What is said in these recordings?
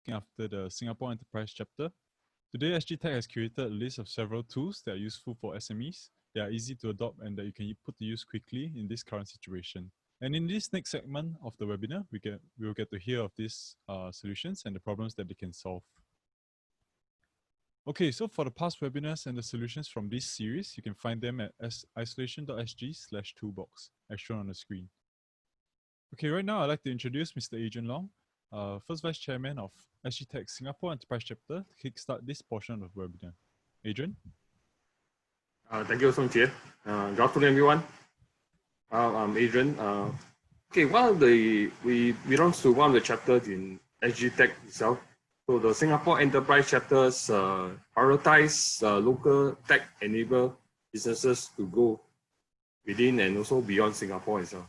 After the Singapore Enterprise Chapter. Today, SGTech has curated a list of several tools that are useful for SMEs. They are easy to adopt and that you can put to use quickly in this current situation. And in this next segment of the webinar, we will get to hear of these solutions and the problems that they can solve. Okay, so for the past webinars and the solutions from this series, you can find them at isolation.sg/toolbox, as shown on the screen. Okay, right now I'd like to introduce Mr. Adrian Long, first Vice Chairman of SGTech Singapore Enterprise Chapter, to kickstart this portion of the webinar. Adrian? Thank you, Song Jie. Good afternoon, everyone. I'm Adrian. We belong to one of the chapters in SGTech itself. So the Singapore Enterprise Chapters prioritize local tech-enabled businesses to go within and also beyond Singapore itself.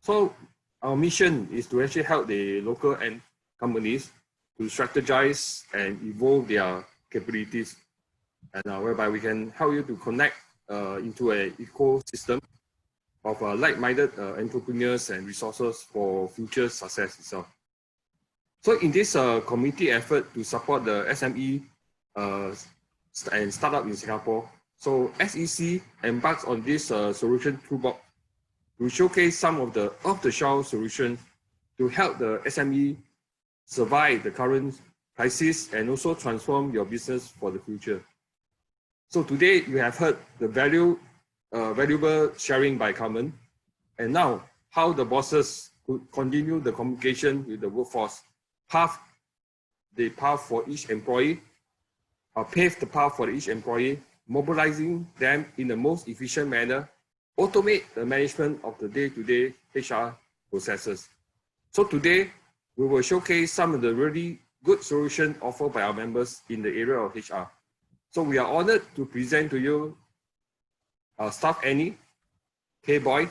So our mission is to actually help the local and companies to strategize and evolve their capabilities, and whereby we can help you to connect into an ecosystem of like-minded entrepreneurs and resources for future success itself. So in this community effort to support the SME and startup in Singapore, so SEC embarks on this solution toolbox to showcase some of the off-the-shelf solutions to help the SME survive the current crisis and also transform your business for the future. So today you have heard the valuable sharing by Carmen, and now how the bosses could continue the communication with the workforce, pave the path for each employee, mobilizing them in the most efficient manner, automate the management of the day-to-day HR processes. So today, we will showcase some of the really good solutions offered by our members in the area of HR. So we are honored to present to you Staff Annie, K-Boy,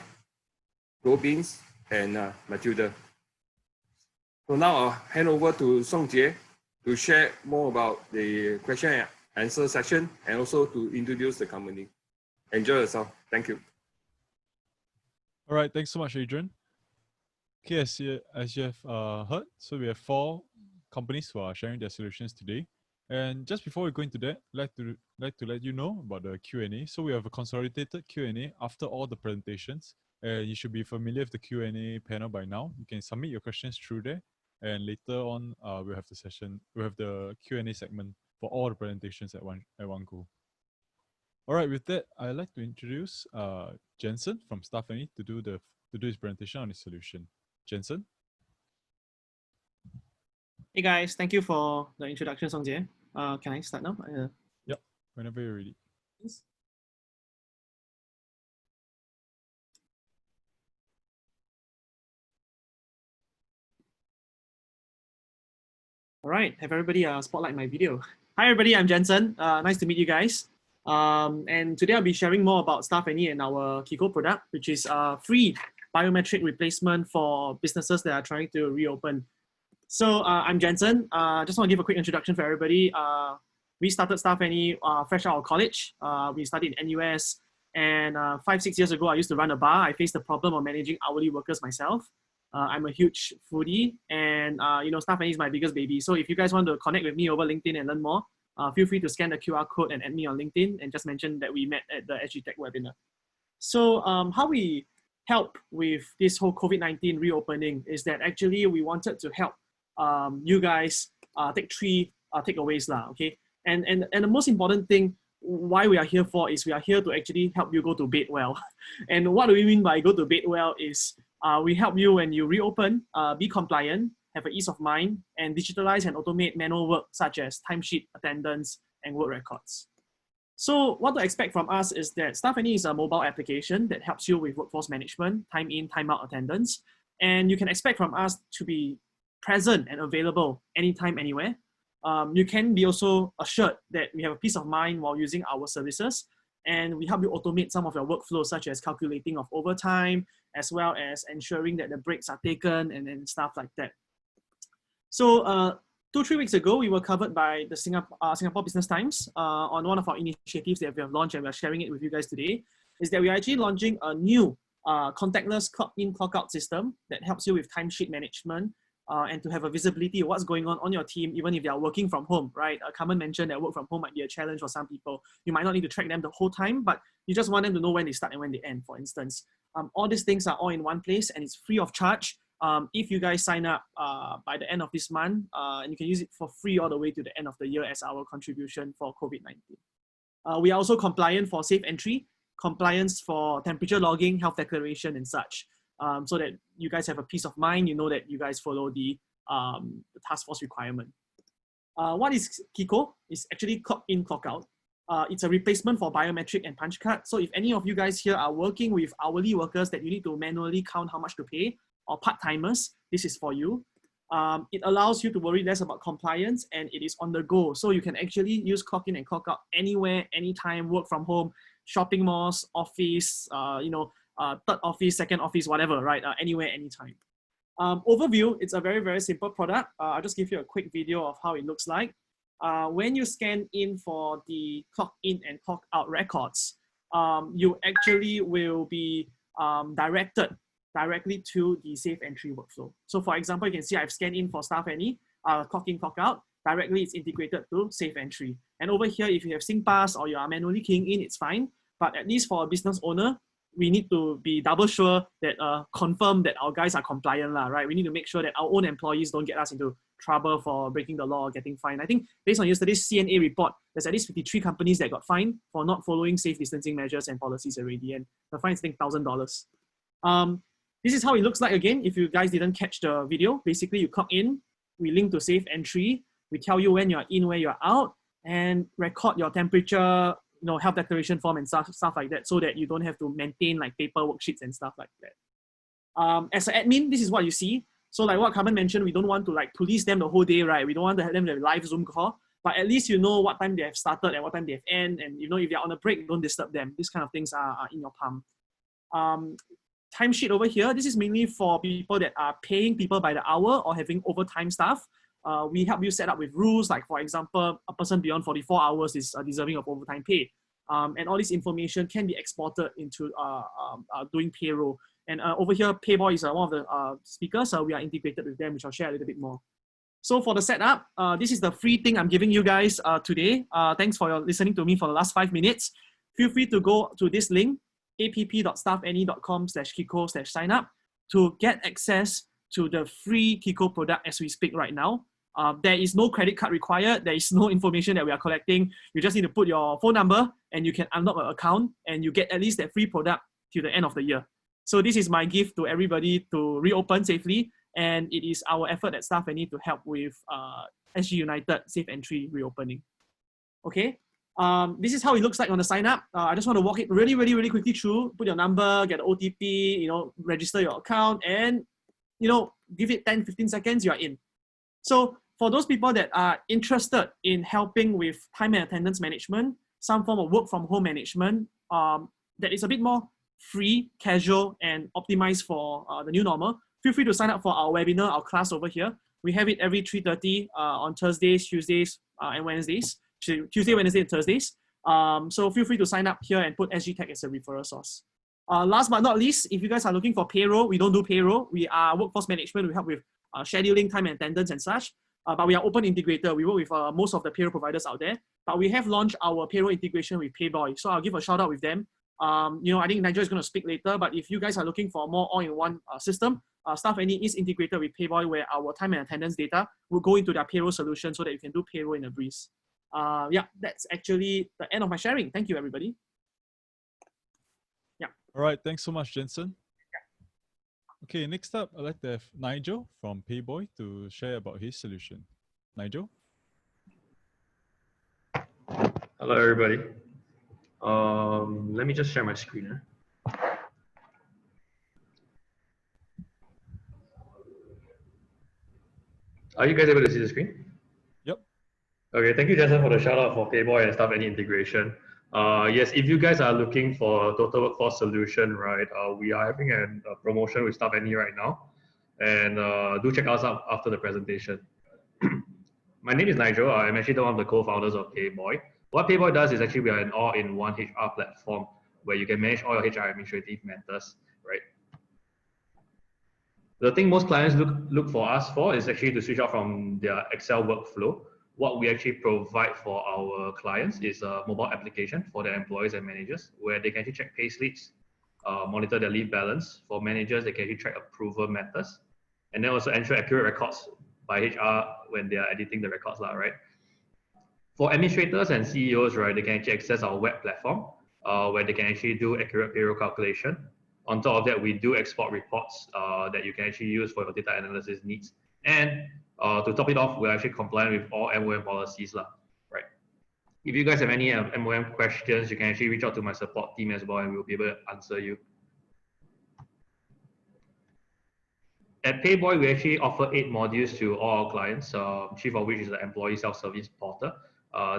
Robins, and Matilda. So now I'll hand over to Song Jie to share more about the question and answer section and also to introduce the company. Enjoy yourself. Thank you. All right, thanks so much, Adrian. Okay, as you have heard, so we have 4 companies who are sharing their solutions today. And just before we go into that, I'd like to let you know about the Q&A. So we have a consolidated Q&A after all the presentations. You should be familiar with the Q&A panel by now. You can submit your questions through there. And later on, we'll have the Q&A segment for all the presentations at one go. All right, with that, I'd like to introduce Jensen from Staff Annie to do his presentation on his solution. Jensen? Hey guys, thank you for the introduction, Song Jie. Can I start now? Yep, whenever you're ready. Yes. All right, have everybody spotlight my video. Hi everybody, I'm Jensen. Nice to meet you guys. And today I'll be sharing more about Staff Annie and our CICO product, which is a free biometric replacement for businesses that are trying to reopen. So I'm Jensen. Just want to give a quick introduction for everybody. We started Staff Annie fresh out of college. We studied in NUS, and 5-6 years ago, I used to run a bar. I faced the problem of managing hourly workers myself. I'm a huge foodie, and Staff Annie is my biggest baby. So if you guys want to connect with me over LinkedIn and learn more, feel free to scan the QR code and add me on LinkedIn and just mention that we met at the SGTech webinar. So how we help with this whole COVID-19 reopening is that actually we wanted to help you guys take 3 takeaways, okay? And the most important thing why we are here for is we are here to actually help you go to bed well. And what do we mean by go to bed well is we help you when you reopen, be compliant, have an ease of mind, and digitalize and automate manual work such as timesheet, attendance, and work records. So what to expect from us is that Staff Annie is a mobile application that helps you with workforce management, time in, time out attendance. And you can expect from us to be present and available anytime, anywhere. You can be also assured that we have a peace of mind while using our services, and we help you automate some of your workflows, such as calculating of overtime, as well as ensuring that the breaks are taken and stuff like that. So 2-3 weeks ago, we were covered by the Singapore Business Times on one of our initiatives that we have launched, and we are sharing it with you guys today, is that we are actually launching a new contactless clock in, clock out system that helps you with timesheet management and to have a visibility of what's going on your team, even if they are working from home, right? Carmen mentioned that work from home might be a challenge for some people. You might not need to track them the whole time, but you just want them to know when they start and when they end, for instance. All these things are all in one place and it's free of charge. If you guys sign up by the end of this month, and you can use it for free all the way to the end of the year as our contribution for COVID-19. We are also compliant for safe entry, compliance for temperature logging, health declaration and such, so that you guys have a peace of mind, you know that you guys follow the task force requirement. What is CICO? It's actually clock in, clock out. It's a replacement for biometric and punch card. So if any of you guys here are working with hourly workers that you need to manually count how much to pay, or part-timers, this is for you. It allows you to worry less about compliance and it is on the go. So you can actually use clock in and clock out anywhere, anytime, work from home, shopping malls, office, third office, second office, whatever, right? Anywhere, anytime. Overview, it's a very, very simple product. I'll just give you a quick video of how it looks like. When you scan in for the clock in and clock out records, you actually will be directly to the safe entry workflow. So for example, you can see I've scanned in for Staff Any, clock in, clock out, directly it's integrated to safe entry. And over here, if you have SingPass or you are manually keying in, it's fine. But at least for a business owner, we need to be double sure that, confirm that our guys are compliant, right? We need to make sure that our own employees don't get us into trouble for breaking the law or getting fined. I think based on yesterday's CNA report, there's at least 53 companies that got fined for not following safe distancing measures and policies already. And the fine is, I think, $1,000. This is how it looks like again. If you guys didn't catch the video, basically you clock in, we link to safe entry, we tell you when you're in, where you're out, and record your temperature, health declaration form and stuff like that, so that you don't have to maintain like paper worksheets and stuff like that. As an admin, this is what you see. So like what Carmen mentioned, we don't want to like police them the whole day, right? We don't want to have them have a live Zoom call, but at least you know what time they have started and what time they have ended, and if they're on a break, don't disturb them. These kind of things are in your palm. Timesheet over here, this is mainly for people that are paying people by the hour or having overtime staff. We help you set up with rules, like for example, a person beyond 44 hours is deserving of overtime pay. And all this information can be exported into doing payroll. And over here, Payboy is one of the speakers. We are integrated with them, which I'll share a little bit more. So for the setup, this is the free thing I'm giving you guys today. Thanks for listening to me for the last 5 minutes. Feel free to go to this link, app.staffany.com/CICO/sign-up to get access to the free CICO product as we speak right now. There is no credit card required. There is no information that we are collecting. You just need to put your phone number and you can unlock an account and you get at least that free product till the end of the year. So this is my gift to everybody to reopen safely. And it is our effort at Staff Any to help with SG United Safe Entry reopening. Okay. This is how it looks like on the sign up. I just want to walk it really, really, really quickly through. Put your number, get an OTP, register your account, and give it 10-15 seconds, you're in. So for those people that are interested in helping with time and attendance management, some form of work from home management, that is a bit more free, casual, and optimized for the new normal, feel free to sign up for our webinar, our class over here. We have it every 3:30 on Thursdays, Tuesdays, and Wednesdays. Tuesday, Wednesday, and Thursdays. So feel free to sign up here and put SGTech as a referral source. Last but not least, if you guys are looking for payroll, we don't do payroll. We are workforce management. We help with scheduling, time and attendance and such. But we are open integrator. We work with most of the payroll providers out there. But we have launched our payroll integration with Payboy. So I'll give a shout out with them. I think Nigel is going to speak later. But if you guys are looking for a more all-in-one system, Staff Any is integrated with Payboy, where our time and attendance data will go into their payroll solution so that you can do payroll in a breeze. Yeah, that's actually the end of my sharing. Thank you, everybody. Yeah. All right. Thanks so much, Jensen. Okay, next up, I'd like to have Nigel from Payboy to share about his solution. Nigel? Hello, everybody. Let me just share my screen. Are you guys able to see the screen? Yep. Okay, thank you, Jensen, for the shout out for Payboy and Staff Any integration. Yes, if you guys are looking for a total workforce solution, right, we are having a promotion with Staff Any right now. And do check us out after the presentation. My name is Nigel. I'm actually one of the co-founders of Payboy. What Payboy does is actually we are an all-in-one HR platform where you can manage all your HR administrative matters, right? The thing most clients look for us for is actually to switch out from their Excel workflow. What we actually provide for our clients is a mobile application for their employees and managers where they can actually check pay slips, monitor their leave balance. For managers, they can actually track approval matters, and then also ensure accurate records by HR when they are editing the records, right? For administrators and CEOs, right, they can actually access our web platform where they can actually do accurate payroll calculation. On top of that, we do export reports that you can actually use for your data analysis needs. And to top it off, we're actually compliant with all MOM policies, right? If you guys have any MOM questions, you can actually reach out to my support team as well, and we'll be able to answer you. At Payboy, we actually offer 8 modules to all our clients, chief of which is the employee self-service portal.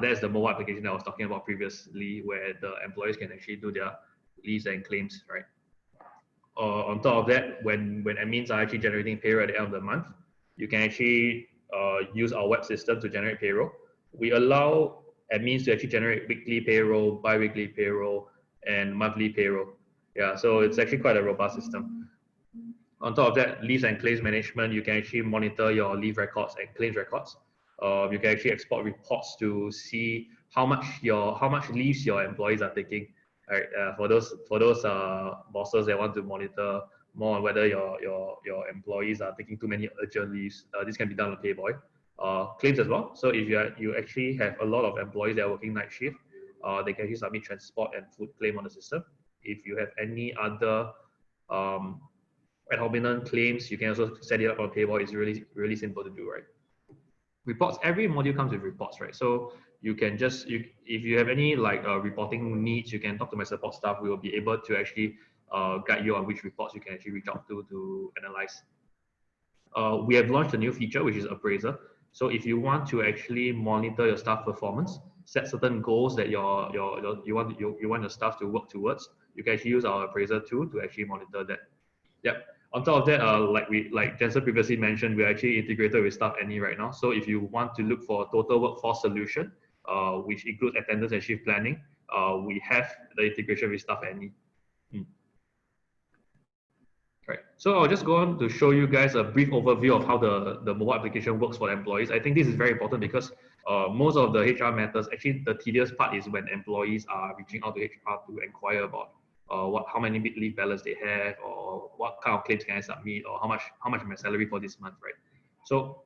That's the mobile application that I was talking about previously, where the employees can actually do their leaves and claims, right? On top of that, when admins are actually generating payroll at the end of the month, you can actually use our web system to generate payroll. We allow admins to actually generate weekly payroll, bi-weekly payroll, and monthly payroll. Yeah, so it's actually quite a robust system. On top of that, leaves and claims management, you can actually monitor your leave records and claims records. You can actually export reports to see how much leaves your employees are taking. Right, for those bosses that want to monitor more on whether your employees are taking too many urgent leaves, this can be done on Payboy. Claims as well. So if you actually have a lot of employees that are working night shift, they can actually submit transport and food claim on the system. If you have any other ad hominem claims, you can also set it up on Payboy. It's really simple to do, right? Reports, every module comes with reports, right? So you can just, if you have any reporting needs, you can talk to my support staff. We will be able to actually guide you on which reports you can actually reach out to analyze. We have launched a new feature, which is Appraiser. So if you want to actually monitor your staff performance, set certain goals that you want your staff to work towards, you can actually use our Appraiser tool to actually monitor that. Yep. On top of that, like Jensen previously mentioned, we're actually integrated with Staff Any right now. So if you want to look for a total workforce solution, which includes attendance and shift planning, we have the integration with Staff Any. Right. So I'll just go on to show you guys a brief overview of how the mobile application works for employees. I think this is very important because most of the HR matters, actually the tedious part is when employees are reaching out to HR to inquire about how many leave balance they have, or what kind of claims can I submit, or how much my salary for this month, right? So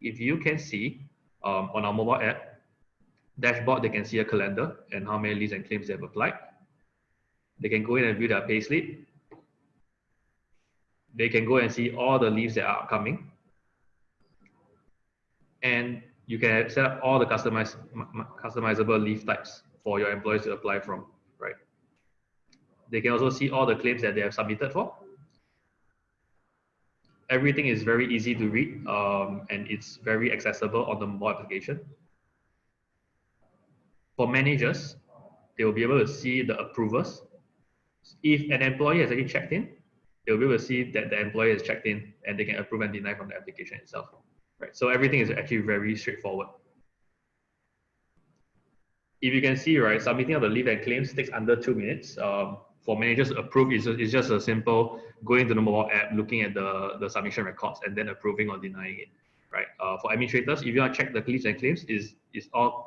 if you can see on our mobile app dashboard, they can see a calendar and how many leaves and claims they've applied. They can go in and view their payslip. They can go and see all the leaves that are upcoming, and you can set up all the customizable leave types for your employees to apply from, right? They can also see all the claims that they have submitted for. Everything is very easy to read, and it's very accessible on the mobile application. For managers, they will be able to see the approvers. If an employee has already checked in, they'll be able to see that the employee has checked in, and they can approve and deny from the application itself. Right. So everything is actually very straightforward. If you can see, right, submitting of the leave and claims takes under 2 minutes. For managers to approve, it's just a simple going to the mobile app, looking at the submission records, and then approving or denying it. Right. For administrators, if you want to check the leaves and claims, it all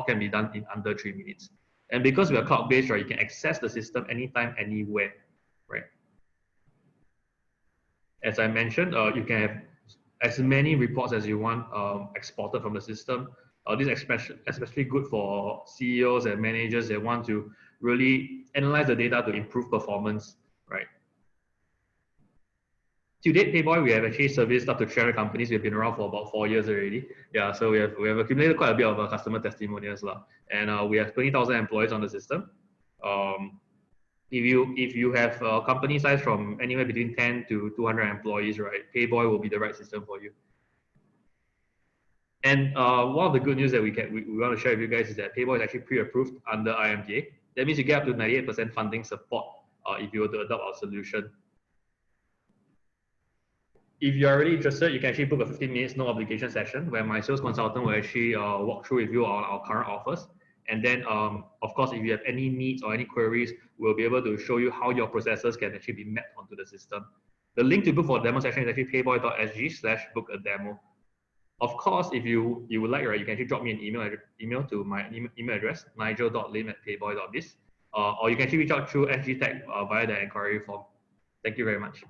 can be done in under 3 minutes. And because we are cloud-based, right, you can access the system anytime, anywhere. Right. As I mentioned, you can have as many reports as you want exported from the system. This is especially good for CEOs and managers that want to really analyze the data to improve performance, right? To date, Payboy, we have actually serviced up to 300 companies. We've been around for about 4 years already. Yeah, so we have accumulated quite a bit of customer testimonials, and we have 20,000 employees on the system. If you have a company size from anywhere between 10 to 200 employees, right, Payboy will be the right system for you. And one of the good news that we want to share with you guys is that Payboy is actually pre-approved under IMDA. That means you get up to 98% funding support if you were to adopt our solution. If you're already interested, you can actually book a 15 minutes no obligation session where my sales consultant will actually walk through with you on our current offers. And then, of course, if you have any needs or any queries, we'll be able to show you how your processes can actually be mapped onto the system. The link to book for demo session is actually payboy.sg/book-a-demo. Of course, if you would like, right, you can actually drop me an email to my email address, nigel.lim@payboy.biz, or you can actually reach out through SGTech via the inquiry form. Thank you very much.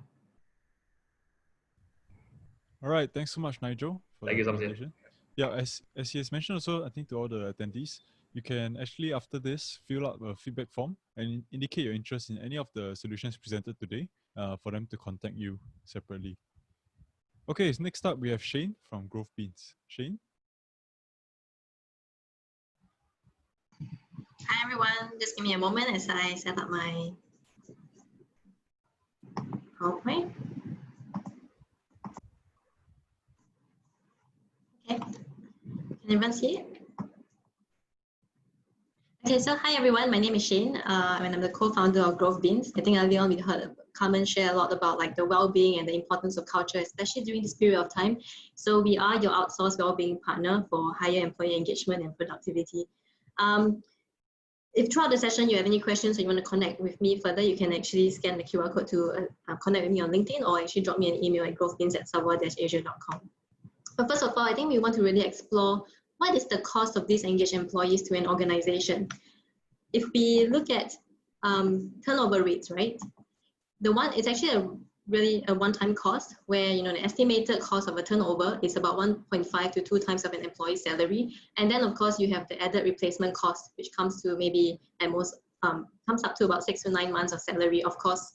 All right, thanks so much, Nigel, for Thank the you, Samsir. presentation. Yeah, as he has mentioned also, I think to all the attendees, you can actually, after this, fill out a feedback form and indicate your interest in any of the solutions presented today for them to contact you separately. Okay, so next up we have Shane from Growth Beans. Shane? Hi everyone, just give me a moment as I set up my PowerPoint. Okay, can everyone see it? Okay, so hi everyone, my name is Shane and I'm the co-founder of Growth Beans. I think earlier on we heard Carmen share a lot about like the well-being and the importance of culture, especially during this period of time. So we are your outsourced well-being partner for higher employee engagement and productivity. If throughout the session you have any questions or you want to connect with me further, you can actually scan the QR code to connect with me on LinkedIn or actually drop me an email at growthbeans@savoir-asia.com. But first of all, I think we want to really explore what is the cost of these engaged employees to an organization. If we look at turnover rates, right? It's actually really a one-time cost where, you know, the estimated cost of a turnover is about 1.5 to 2 times of an employee's salary. And then of course you have the added replacement cost, which comes to maybe at most, comes up to about 6 to 9 months of salary, of course,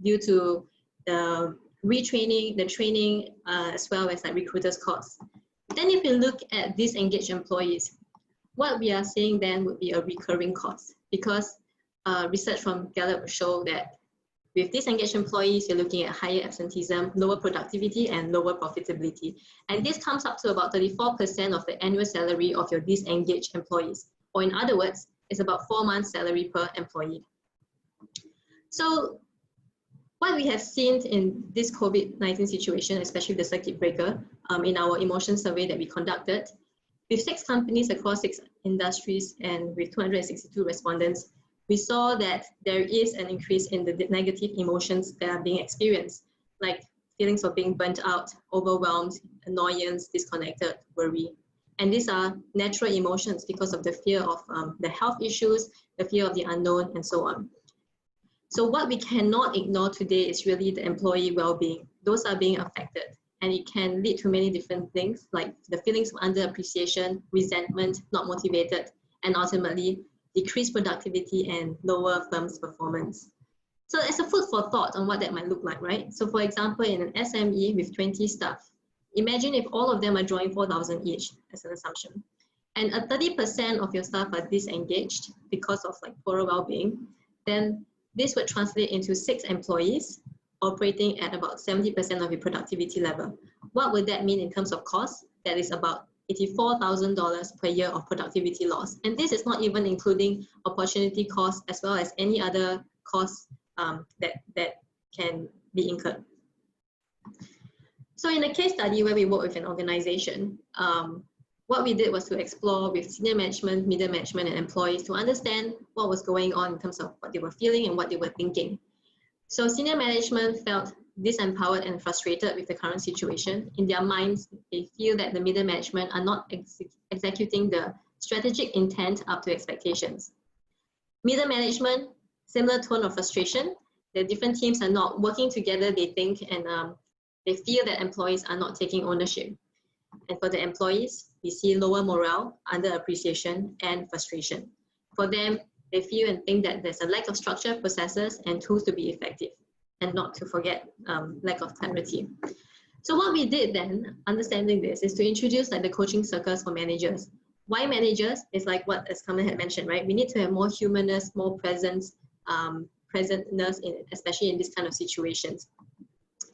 due to the retraining, the training, as well as like recruiters' costs. Then if you look at these engaged employees, what we are seeing then would be a recurring cost, because research from Gallup show that with disengaged employees, you're looking at higher absenteeism, lower productivity, and lower profitability. And this comes up to about 34% of the annual salary of your disengaged employees. Or in other words, it's about 4 months' salary per employee. So what we have seen in this COVID-19 situation, especially the circuit breaker, in our emotion survey that we conducted, with 6 companies across 6 industries and with 262 respondents, we saw that there is an increase in the negative emotions that are being experienced, like feelings of being burnt out, overwhelmed, annoyance, disconnected, worry. And these are natural emotions because of the fear of the health issues, the fear of the unknown, and so on. So what we cannot ignore today is really the employee well-being. Those are being affected. And it can lead to many different things, like the feelings of underappreciation, resentment, not motivated, and ultimately decreased productivity and lower firm's performance. So as a food for thought on what that might look like, right? So for example, in an SME with 20 staff, imagine if all of them are drawing 4,000 each as an assumption. And 30% of your staff are disengaged because of like poorer well-being, then this would translate into 6 employees operating at about 70% of your productivity level. What would that mean in terms of cost? That is about $84,000 per year of productivity loss. And this is not even including opportunity costs as well as any other costs that can be incurred. So in a case study where we work with an organization, what we did was to explore with senior management, middle management, and employees to understand what was going on in terms of what they were feeling and what they were thinking. So senior management felt disempowered and frustrated with the current situation. In their minds, they feel that the middle management are not executing the strategic intent up to expectations. Middle management, similar tone of frustration. The different teams are not working together, they think, and they feel that employees are not taking ownership. And for the employees, we see lower morale, underappreciation, and frustration. For them, they feel and think that there's a lack of structure, processes, and tools to be effective, and not to forget lack of clarity. So what we did then, understanding this, is to introduce like the coaching circles for managers. Why managers? It's like what as Carmen had mentioned, right? We need to have more humanness, more presence, presentness, especially in this kind of situations.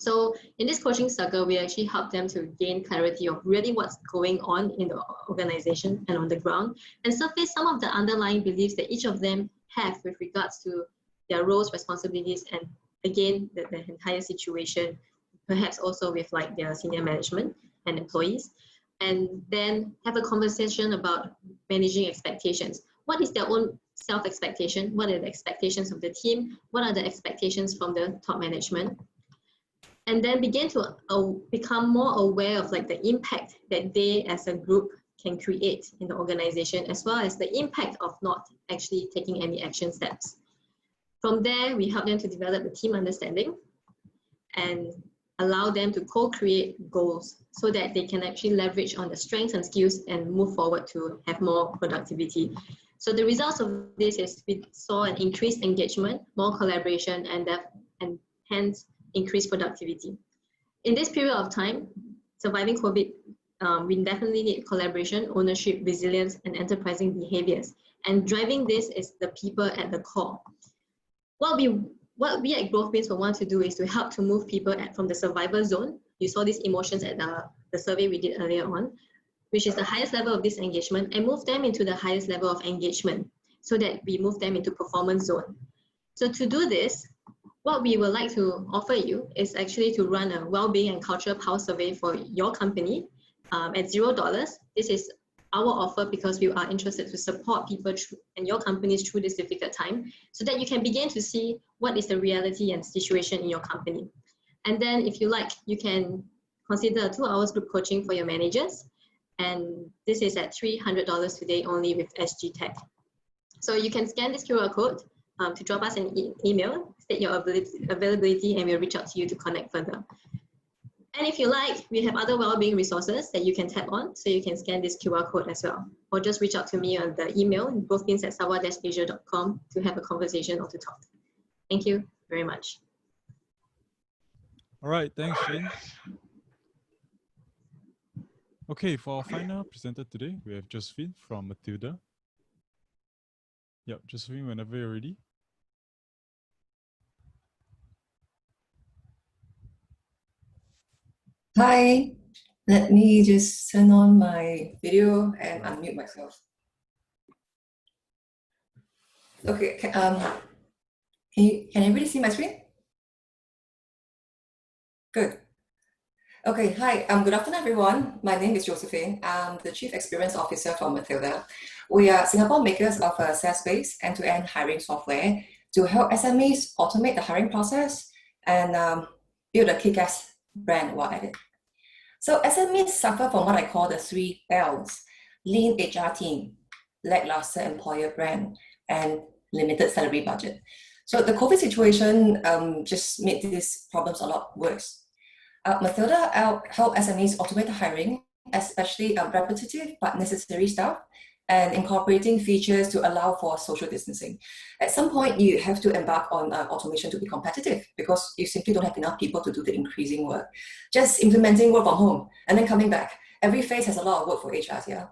So in this coaching circle, we actually help them to gain clarity of really what's going on in the organization and on the ground, and surface some of the underlying beliefs that each of them have with regards to their roles, responsibilities, and again, the entire situation, perhaps also with like their senior management and employees, and then have a conversation about managing expectations. What is their own self-expectation? What are the expectations of the team? What are the expectations from the top management? and then begin to become more aware of like the impact that they as a group can create in the organization, as well as the impact of not actually taking any action steps. From there, we help them to develop the team understanding and allow them to co-create goals so that they can actually leverage on the strengths and skills and move forward to have more productivity. So the results of this is we saw an increased engagement, more collaboration, and hence increased productivity. In this period of time, surviving COVID, we definitely need collaboration, ownership, resilience, and enterprising behaviors. And driving this is the people at the core. What we at Growth Beans will want to do is to help to move people from the survivor zone. You saw these emotions at the survey we did earlier on, which is the highest level of disengagement, and move them into the highest level of engagement so that we move them into performance zone. So to do this, what we would like to offer you is actually to run a well-being and cultural pulse survey for your company at $0. This is our offer because we are interested to support people and your companies through this difficult time so that you can begin to see what is the reality and situation in your company. And then if you like, you can consider a 2 hours group coaching for your managers. And this is at $300 today only with SGTech. So you can scan this QR code to drop us an email, state your availability, and we'll reach out to you to connect further. And if you like, we have other well-being resources that you can tap on, so you can scan this QR code as well. Or just reach out to me on the email, growthbeans@sawa-asia.com, to have a conversation or to talk. Thank you very much. All right, thanks, Shane. Okay, for our final presenter today, we have Josephine from Matilda. Yep, Josephine, whenever you're ready. Hi, let me just turn on my video and unmute myself. Okay, can everybody see my screen? Good. Okay, hi, good afternoon, everyone. My name is Josephine. I'm the Chief Experience Officer for Matilda. We are Singapore makers of a SaaS-based end-to-end hiring software to help SMEs automate the hiring process and build a kick-ass brand while at it. So SMEs suffer from what I call the 3 L's: lean HR team, lackluster employer brand, and limited salary budget. So the COVID situation just made these problems a lot worse. Matilda help SMEs automate the hiring, especially repetitive but necessary stuff, and incorporating features to allow for social distancing. At some point, you have to embark on automation to be competitive because you simply don't have enough people to do the increasing work. Just implementing work from home and then coming back. Every phase has a lot of work for HR here.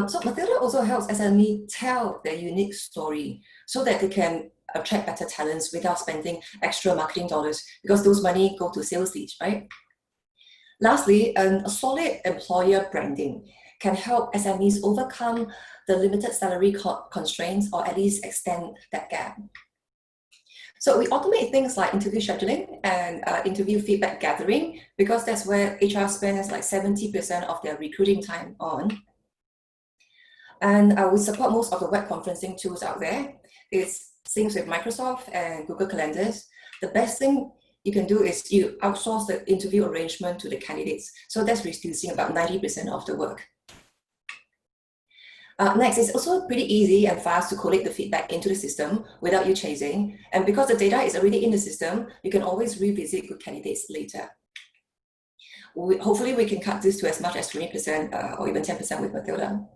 So Matilda also helps SME tell their unique story so that they can attract better talents without spending extra marketing dollars, because those money go to sales leads, right? Lastly, a solid employer branding can help SMEs overcome the limited salary constraints, or at least extend that gap. So we automate things like interview scheduling and interview feedback gathering, because that's where HR spends like 70% of their recruiting time on. And we support most of the web conferencing tools out there. It's syncs with Microsoft and Google Calendars. The best thing you can do is you outsource the interview arrangement to the candidates. So that's reducing about 90% of the work. Next, it's also pretty easy and fast to collate the feedback into the system without you chasing. And because the data is already in the system, you can always revisit good candidates later. Hopefully we can cut this to as much as 20% or even 10% with Matilda.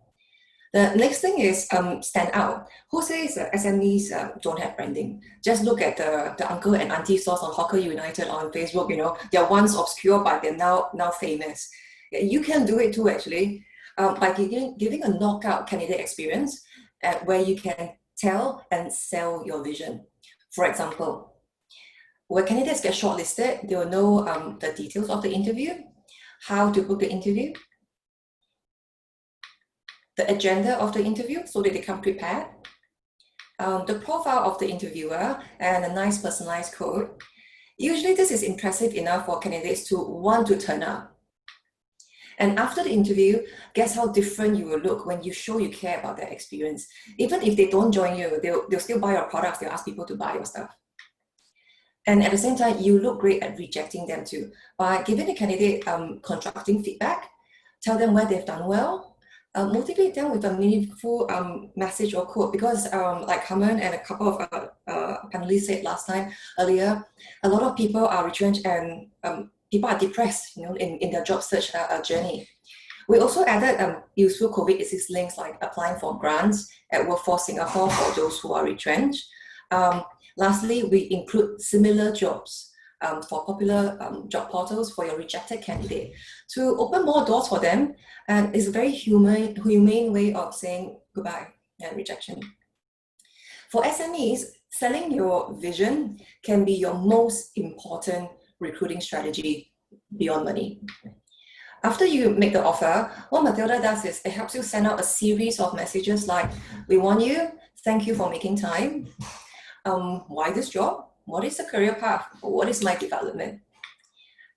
The next thing is stand out. Who says SMEs don't have branding? Just look at the uncle and auntie stores on Hawker United on Facebook. You know, they're once obscure, but they're now famous. You can do it too, actually, by giving a knockout candidate experience where you can tell and sell your vision. For example, when candidates get shortlisted, they will know the details of the interview, how to book the interview, the agenda of the interview so that they come prepared, the profile of the interviewer, and a nice personalized code. Usually this is impressive enough for candidates to want to turn up. And after the interview, guess how different you will look when you show you care about their experience. Even if they don't join you, they'll still buy your products, they'll ask people to buy your stuff. And at the same time, you look great at rejecting them too. By giving the candidate constructing feedback, tell them where they've done well, motivate them with a meaningful message or quote, because like Carmen and a couple of panelists said earlier, a lot of people are retrenched and people are depressed, in their job search journey. We also added useful COVID assist links like applying for grants at Workforce Singapore for those who are retrenched. Lastly, we include similar jobs for popular job portals for your rejected candidate to open more doors for them. And it's a very humane way of saying goodbye and rejection. For SMEs, selling your vision can be your most important recruiting strategy beyond money. After you make the offer, what Matilda does is it helps you send out a series of messages like, we want you, thank you for making time, why this job, what is the career path, what is my development?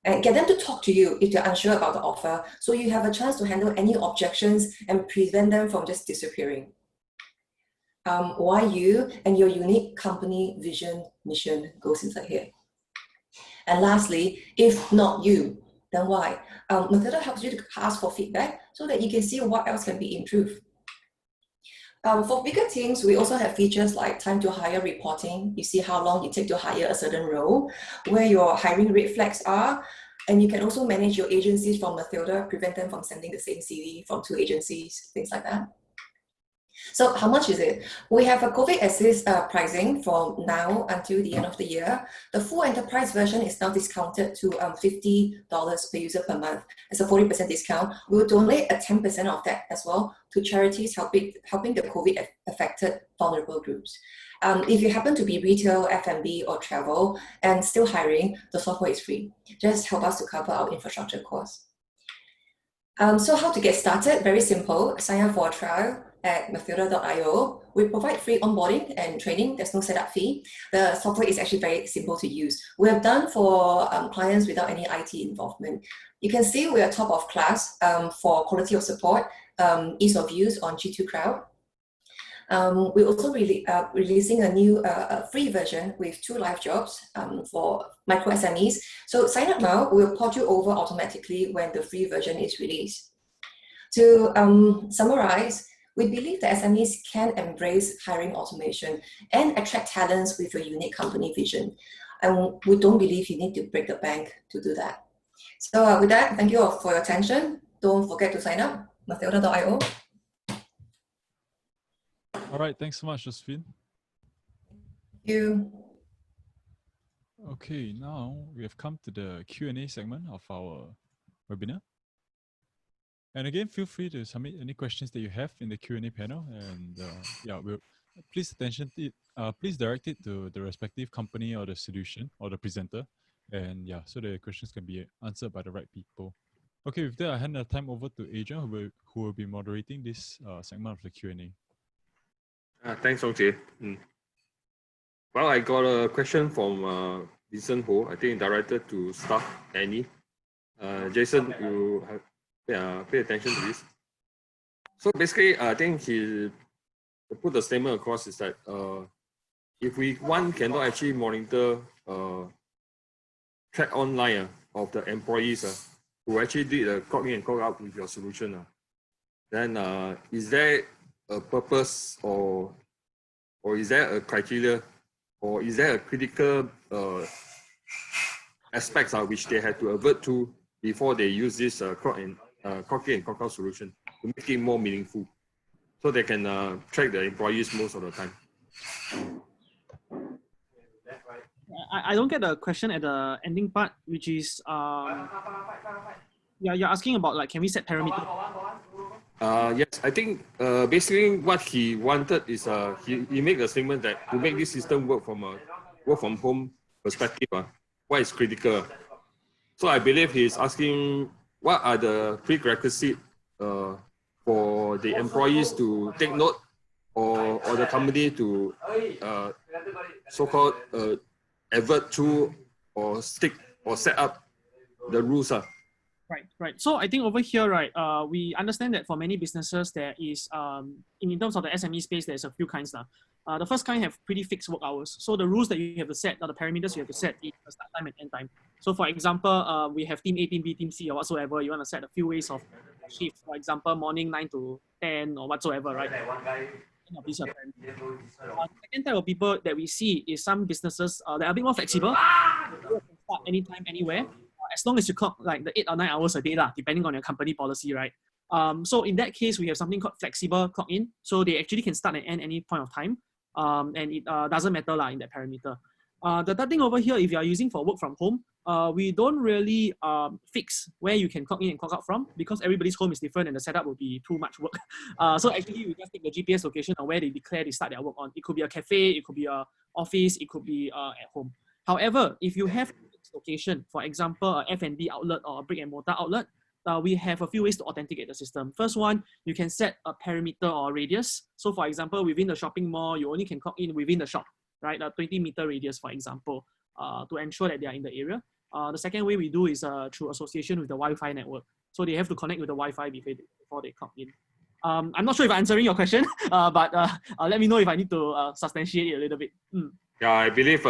And get them to talk to you if they're unsure about the offer, so you have a chance to handle any objections and prevent them from just disappearing. Why you and your unique company vision, mission goes inside here. And lastly, if not you, then why? Matilda helps you to ask for feedback so that you can see what else can be improved. For bigger teams, we also have features like time to hire reporting. You see how long it takes to hire a certain role, where your hiring red flags are, and you can also manage your agencies from Matilda, prevent them from sending the same CV from 2 agencies, things like that. So how much is it? We have a COVID assist pricing from now until the end of the year. The full enterprise version is now discounted to $50 per user per month. It's a 40% discount. We will donate a 10% of that as well to charities helping the COVID affected vulnerable groups. If you happen to be retail, F&B or travel and still hiring, the software is free. Just help us to cover our infrastructure costs. So how to get started? Very simple. Sign up for a trial at matilda.io. We provide free onboarding and training. There's no setup fee. The software is actually very simple to use. We have done for clients without any IT involvement. You can see we are top of class for quality of support, ease of use on G2 Crowd. We're also releasing a new free version with 2 live jobs for micro SMEs. So sign up now, we'll port you over automatically when the free version is released. To summarize, we believe that SMEs can embrace hiring automation and attract talents with a unique company vision. And we don't believe you need to break the bank to do that. So with that, thank you all for your attention. Don't forget to sign up, matilda.io. All right, thanks so much, Josephine. Thank you. Okay, now we have come to the Q&A segment of our webinar. And again, feel free to submit any questions that you have in the Q&A panel. And yeah, please direct it to the respective company or the solution or the presenter. And yeah, so the questions can be answered by the right people. Okay, with that, I hand the time over to Adrian, who will be moderating this segment of the Q&A. Thanks, Song Jie. Well, I got a question from Vincent Ho, I think directed to staff Annie. Jason, you have pay attention to this. So basically, I think he put the statement across is that if one cannot actually monitor track online of the employees who actually did a clock in and clock out with your solution, then is there a purpose or is there a criteria or is there a critical aspects which they had to avert to before they use this clock in and clock out solution to make it more meaningful so they can track the employees most of the time? I don't get the question at the ending part, which is yeah, you're asking about like, can we set parameters? Yes, I think basically what he wanted is he made a statement that to make this system work from a work from home perspective, what is critical. So I believe he's asking what are the prerequisites for the employees to take note or the company to so-called avert to or stick or set up the rules. Right. So I think over here, right, we understand that for many businesses, there is, in terms of the SME space, there's a few kinds. The first kind have pretty fixed work hours. So the rules that you have to set, or the parameters you have to set is the start time and end time. So for example, we have team A, team B, team C, or whatsoever. You want to set a few ways of shift. For example, morning 9 to 10 or whatsoever, right? The second type of people that we see is some businesses that are a bit more flexible. You can start anytime, anywhere, as long as you clock like the 8 or 9 hours a day, depending on your company policy, right? So in that case, we have something called flexible clock in. So they actually can start and end any point of time. And it doesn't matter in that parameter. The third thing over here, if you are using for work from home, we don't really fix where you can clock in and clock out from, because everybody's home is different and the setup will be too much work. So actually, we just take the GPS location of where they declare they start their work on. It could be a cafe, it could be an office, it could be at home. However, if you have a fixed location, for example, a F&B outlet or a brick and mortar outlet, we have a few ways to authenticate the system. First one, you can set a perimeter or a radius. So for example, within the shopping mall, you only can clock in within the shop, right? A 20-meter radius, for example, to ensure that they are in the area. The second way we do is through association with the Wi-Fi network. So they have to connect with the Wi-Fi before they clock in. I'm not sure if I'm answering your question, but let me know if I need to substantiate it a little bit. Yeah, I believe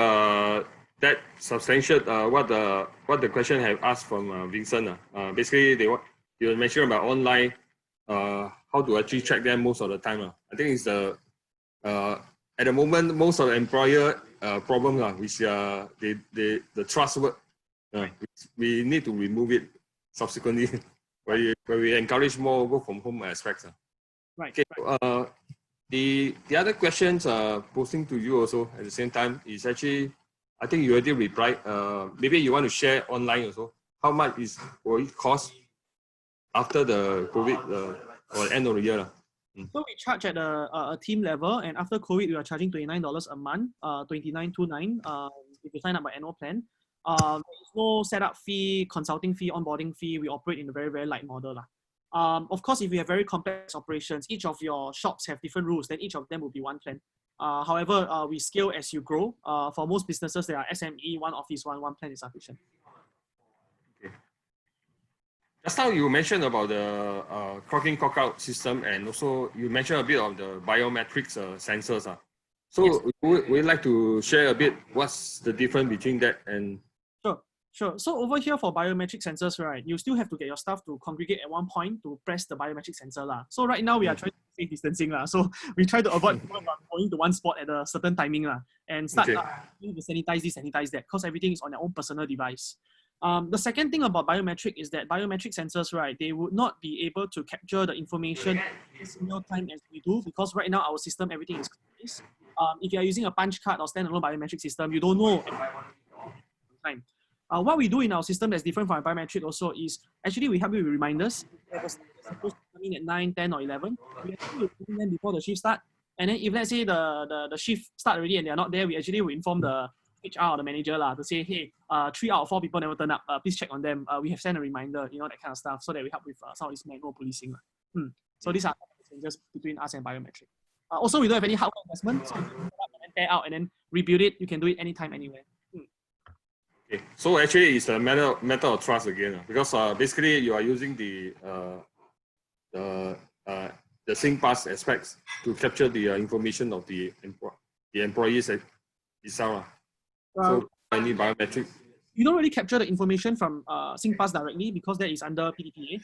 that substantiate what the question have asked from Vincent. Basically, you mentioned about online, how to actually track them most of the time. I think it's at the moment most of the employer problem which the trust word. We need to remove it subsequently where we encourage more work from home aspects. Right. Okay. Right. The other questions posing to you also at the same time is actually, I think you already replied. Maybe you want to share online also. How much will it cost after the COVID or end of the year? So we charge at a team level, and after COVID, we are charging $29 a month, $29.29 if you sign up by annual plan. There's no setup fee, consulting fee, onboarding fee. We operate in a very, very light model. Of course, if you have very complex operations, each of your shops have different rules, then each of them will be one plan. However, we scale as you grow. For most businesses, there are SME, one office, one plan is sufficient. Okay. Just now you mentioned about the clock in, clock out system, and also you mentioned a bit of the biometrics sensors. So yes. Would you like to share a bit what's the difference between that and? Sure. So over here for biometric sensors, right, you still have to get your staff to congregate at one point to press the biometric sensor. So right now we are trying to safe distancing. So we try to avoid people from going to one spot at a certain timing and start to sanitize this, sanitize that, because everything is on their own personal device. The second thing about biometric is that biometric sensors, right, they would not be able to capture the information in single time as we do, because right now our system, everything is closed. If you are using a punch card or standalone biometric system, you don't know time. What we do in our system that's different from biometric also is actually we help you with reminders. If a student is supposed to come in at 9, 10, or 11, we actually will bring them before the shift start. And then if let's say the shift start already and they are not there, we actually will inform the HR or the manager to say, hey, 3 out of 4 people never turn up. Please check on them. We have sent a reminder, that kind of stuff, so that we help with some of this manual policing. So these are the changes between us and biometric. Also, we don't have any hardware investment, so you can set up and then tear out and then rebuild it. You can do it anytime, anywhere. Okay. So actually, it's a matter of trust again, because basically you are using the SingPass aspects to capture the information of the employees itself. So I need biometric. You don't really capture the information from SingPass directly because that is under PDPA.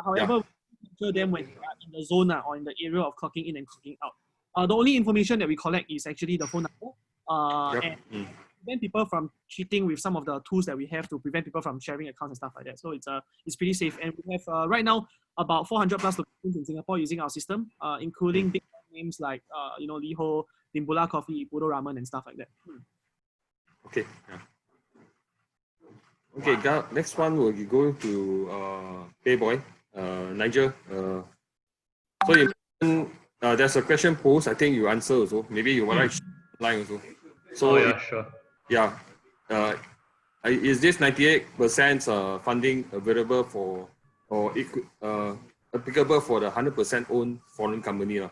However, we capture them when they are in the zone or in the area of clocking in and clocking out. The only information that we collect is actually the phone number. And prevent people from cheating with some of the tools that we have to prevent people from sharing accounts and stuff like that. So it's pretty safe. And we have right now about 400 plus locations in Singapore using our system, including big names like Liho, Timbula Coffee, Ipudo Ramen, and stuff like that. Okay. Yeah. Okay. Next one will be going to Payboy, Nigel. So you there's a question posed. I think you answer also. Maybe you want to line also. So yeah, sure. Yeah. Is this 98% funding available for or applicable for the 100% owned foreign company?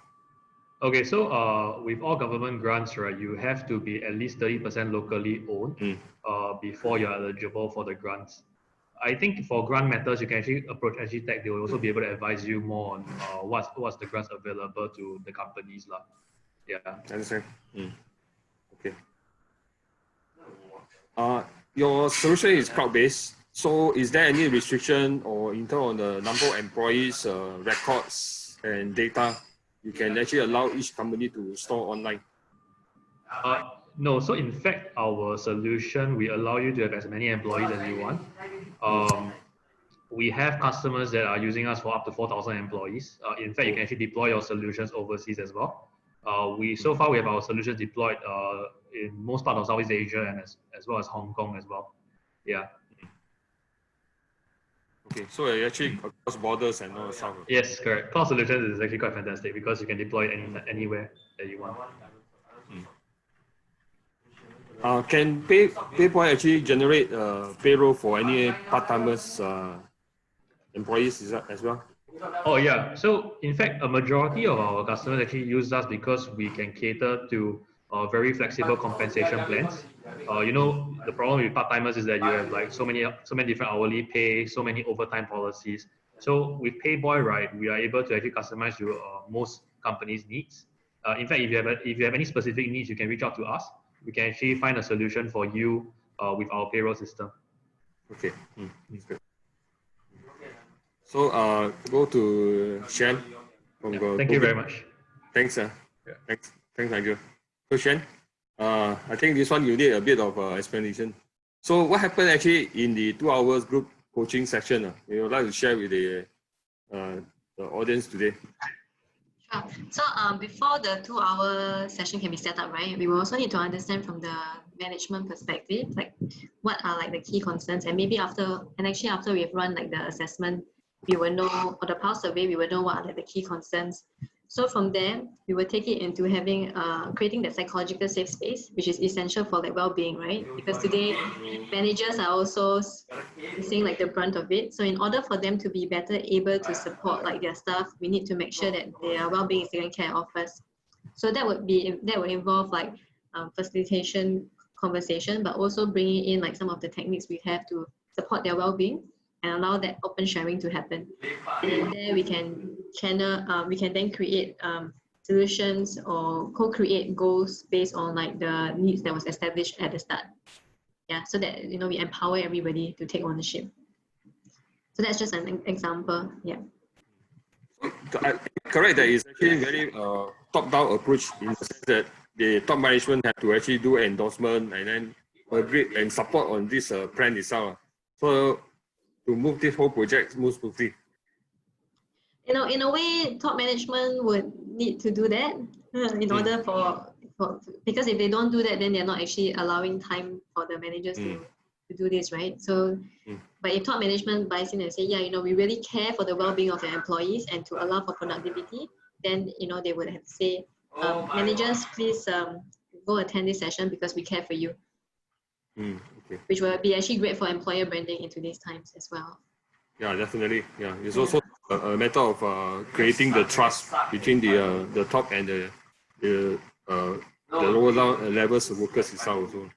Okay, so with all government grants, right, you have to be at least 30% locally owned before you're eligible for the grants. I think for grant matters, you can actually approach SGTech. They will also be able to advise you more on what's the grants available to the companies. Yeah. Understand. Okay. Your solution is cloud-based. So is there any restriction or in terms of the number of employees, records, and data you can actually allow each company to store online? No, so in fact, our solution, we allow you to have as many employees as you want. We have customers that are using us for up to 4,000 employees. In fact, you can actually deploy your solutions overseas as well. So far we have our solutions deployed in most part of Southeast Asia and as well as Hong Kong as well. Yeah. Okay, so actually across borders and all stuff. Yes, correct. Cloud solutions is actually quite fantastic because you can deploy it anywhere that you want. Can PayPoint actually generate payroll for any part-timers employees as well? Oh yeah. So in fact, a majority of our customers actually use us because we can cater to very flexible compensation plans. The problem with part-timers is that you have like so many different hourly pay, so many overtime policies. So with PayBoy, right, we are able to actually customize to most companies' needs. In fact, if you have any specific needs, you can reach out to us. We can actually find a solution for you with our payroll system. Okay, that's good. So go to Shen. Thank you very much. Thanks, thanks, Nigel. So Shen, I think this one you need a bit of explanation. So what happened actually in the 2 hours group coaching section? You would like to share with the audience today. Sure. So before the 2-hour session can be set up, right, we will also need to understand from the management perspective, like what are like the key concerns, and maybe after we've run like the assessment, we will know, or the pulse survey, we will know what are like the key concerns. So from there, we will take it into having creating that psychological safe space, which is essential for like well-being, right? Because today managers are also seeing like the brunt of it. So in order for them to be better able to support like their staff, we need to make sure that their well-being is taken care of first. So that would involve like facilitation conversation, but also bringing in like some of the techniques we have to support their well-being and allow that open sharing to happen. And there we can then create solutions or co-create goals based on like the needs that was established at the start. Yeah, so that we empower everybody to take ownership. So that's just an example. Yeah. Correct. That is actually very top-down approach in the sense that the top management have to actually do endorsement and then agree and support on this plan itself. So to move this whole project more smoothly. In a way, top management would need to do that in order for because if they don't do that, then they're not actually allowing time for the managers to do this, right? So, but if top management buys in and say, yeah, we really care for the well-being of their employees and to allow for productivity, then they would have to say, managers, please go attend this session because we care for you. Okay. Which will be actually great for employer branding in today's times as well. Yeah, definitely. Yeah, it's also a matter of creating the trust between the top and the lower down levels of workers itself also.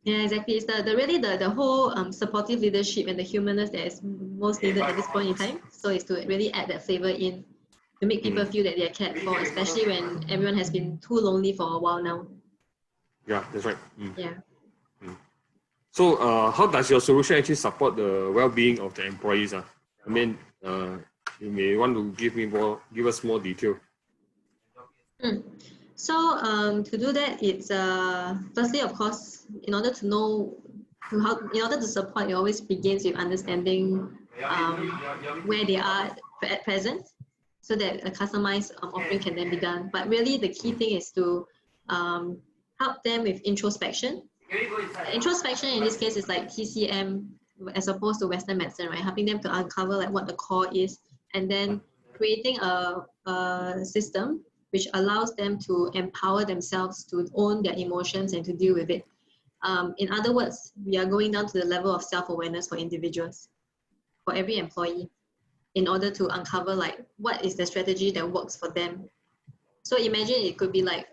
Yeah, exactly. It's the whole supportive leadership and the humanness that is most needed at this point in time. So it's to really add that flavor in to make people feel that they are cared for, especially when everyone has been too lonely for a while now. Yeah, that's right. Yeah. So how does your solution actually support the well-being of the employees? I mean, you may want to give us more detail. So to do that, it's firstly, of course, in order to support, it always begins with understanding where they are at present, so that a customized offering can then be done. But really, the key thing is to help them with introspection. Introspection in this case is like TCM as opposed to Western medicine, right? Helping them to uncover like what the core is, and then creating a system which allows them to empower themselves to own their emotions and to deal with it. In other words, we are going down to the level of self-awareness for individuals, for every employee, in order to uncover like what is the strategy that works for them. So imagine it could be like,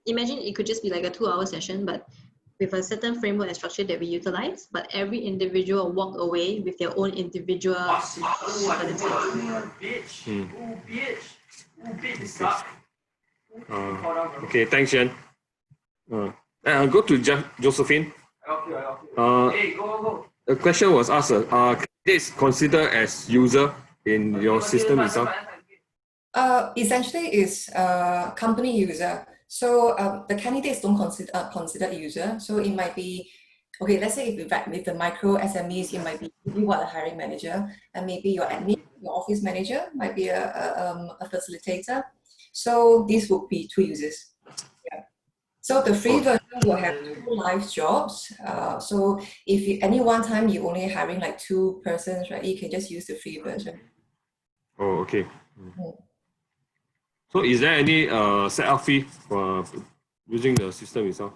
imagine it could just be like a 2-hour session, but with a certain framework and structure that we utilize, but every individual walk away with their own individual for themselves. Okay, thanks, Jen. I'll go to Josephine. The question was asked, candidates considered as user in your system itself? Essentially, is company user. So the candidates don't consider user. So it might be, okay, let's say if with the micro SMEs, it might be you are the hiring manager, and maybe your admin, your office manager might be a facilitator. So these would be two users. Yeah. So the free version will have 2 live jobs. So if any one time you only hiring like 2 persons, right, you can just use the free version. Oh, okay. So is there any setup fee for using the system itself?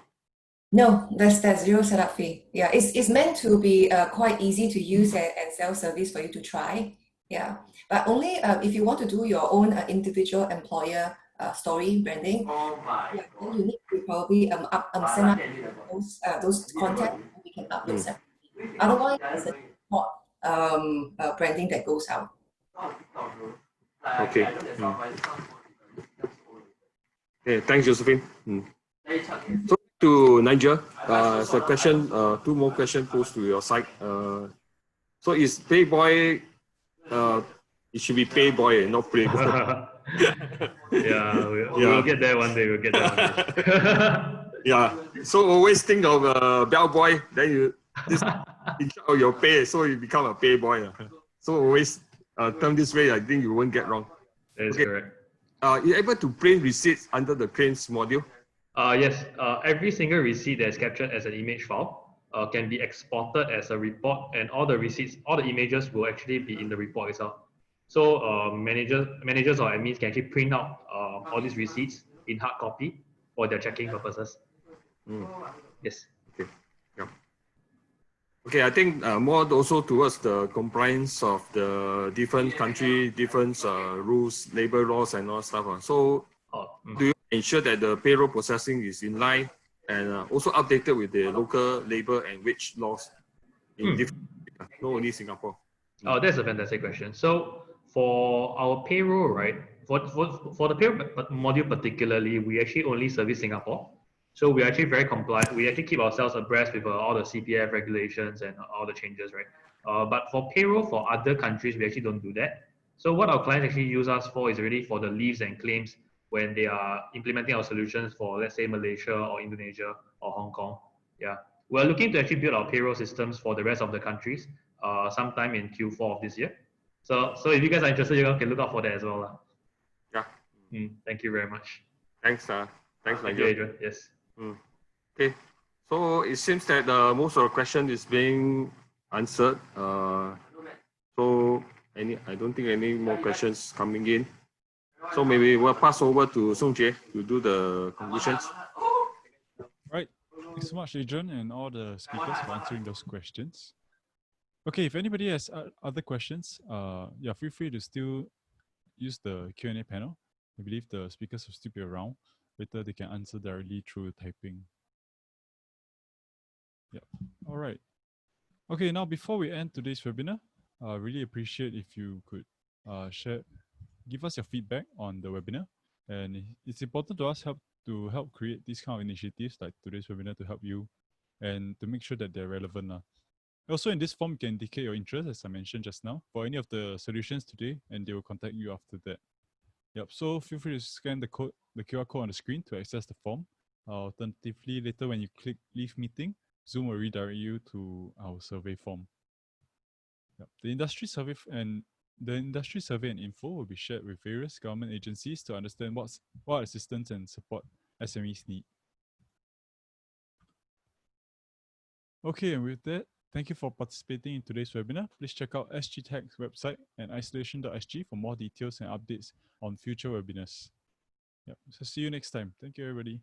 No, there's 0 setup fee. Yeah, it's meant to be quite easy to use and self-service for you to try. Yeah, but only if you want to do your own individual employer story branding, yeah, then you need to probably send out those content we can upload separately. Otherwise, it's a default branding that goes out. Okay. Okay, thanks, Josephine. So to Niger, it's a question, 2 more questions posed to your site. So is Payboy, it should be Payboy, not Playboy. Yeah, we'll get there one day. We'll get there one day. Yeah, so always think of a bellboy, then you in charge of your pay, so you become a Payboy. So always term this way, I think you won't get wrong. That is correct. You're able to print receipts under the claims module? Yes, every single receipt that is captured as an image file can be exported as a report, and all the receipts, all the images will actually be in the report itself. So managers or admins can actually print out all these receipts in hard copy for their checking purposes. Yes. Okay. Yeah. Okay, I think more also towards the compliance of the different country, different rules, labor laws, and all stuff. So, do you ensure that the payroll processing is in line and also updated with the local labor and wage laws in different, not only Singapore? Oh, that's a fantastic question. So for our payroll, right, for the payroll module particularly, we actually only service Singapore. So we're actually very compliant. We actually keep ourselves abreast with all the CPF regulations and all the changes, right? But for payroll for other countries, we actually don't do that. So what our clients actually use us for is really for the leaves and claims when they are implementing our solutions for, let's say, Malaysia or Indonesia or Hong Kong. Yeah, we're looking to actually build our payroll systems for the rest of the countries sometime in Q4 of this year. So if you guys are interested, you can look out for that as well. Yeah. Thank you very much. Thanks. Thanks, Thank you, Adrian. Yes. Okay. So it seems that most of the question is being answered. So I don't think any more questions coming in. So maybe we'll pass over to Song Jie to do the conclusions. Right. Thanks so much, Adrian, and all the speakers for answering those questions. Okay, if anybody has other questions, yeah, feel free to still use the Q&A panel. I believe the speakers will still be around. Later, they can answer directly through typing. Yeah. All right. Okay, now before we end today's webinar, I really appreciate if you could give us your feedback on the webinar. And it's important to us to help create these kind of initiatives like today's webinar to help you and to make sure that they're relevant. Also, in this form, you can indicate your interest, as I mentioned just now, for any of the solutions today, and they will contact you after that. Yep. So feel free to scan the QR code on the screen to access the form. Alternatively, later when you click Leave Meeting, Zoom will redirect you to our survey form. Yep. The industry survey and info will be shared with various government agencies to understand what assistance and support SMEs need. Okay, and with that, thank you for participating in today's webinar. Please check out SGTech's website and isolation.sg for more details and updates on future webinars. Yep. So see you next time. Thank you, everybody.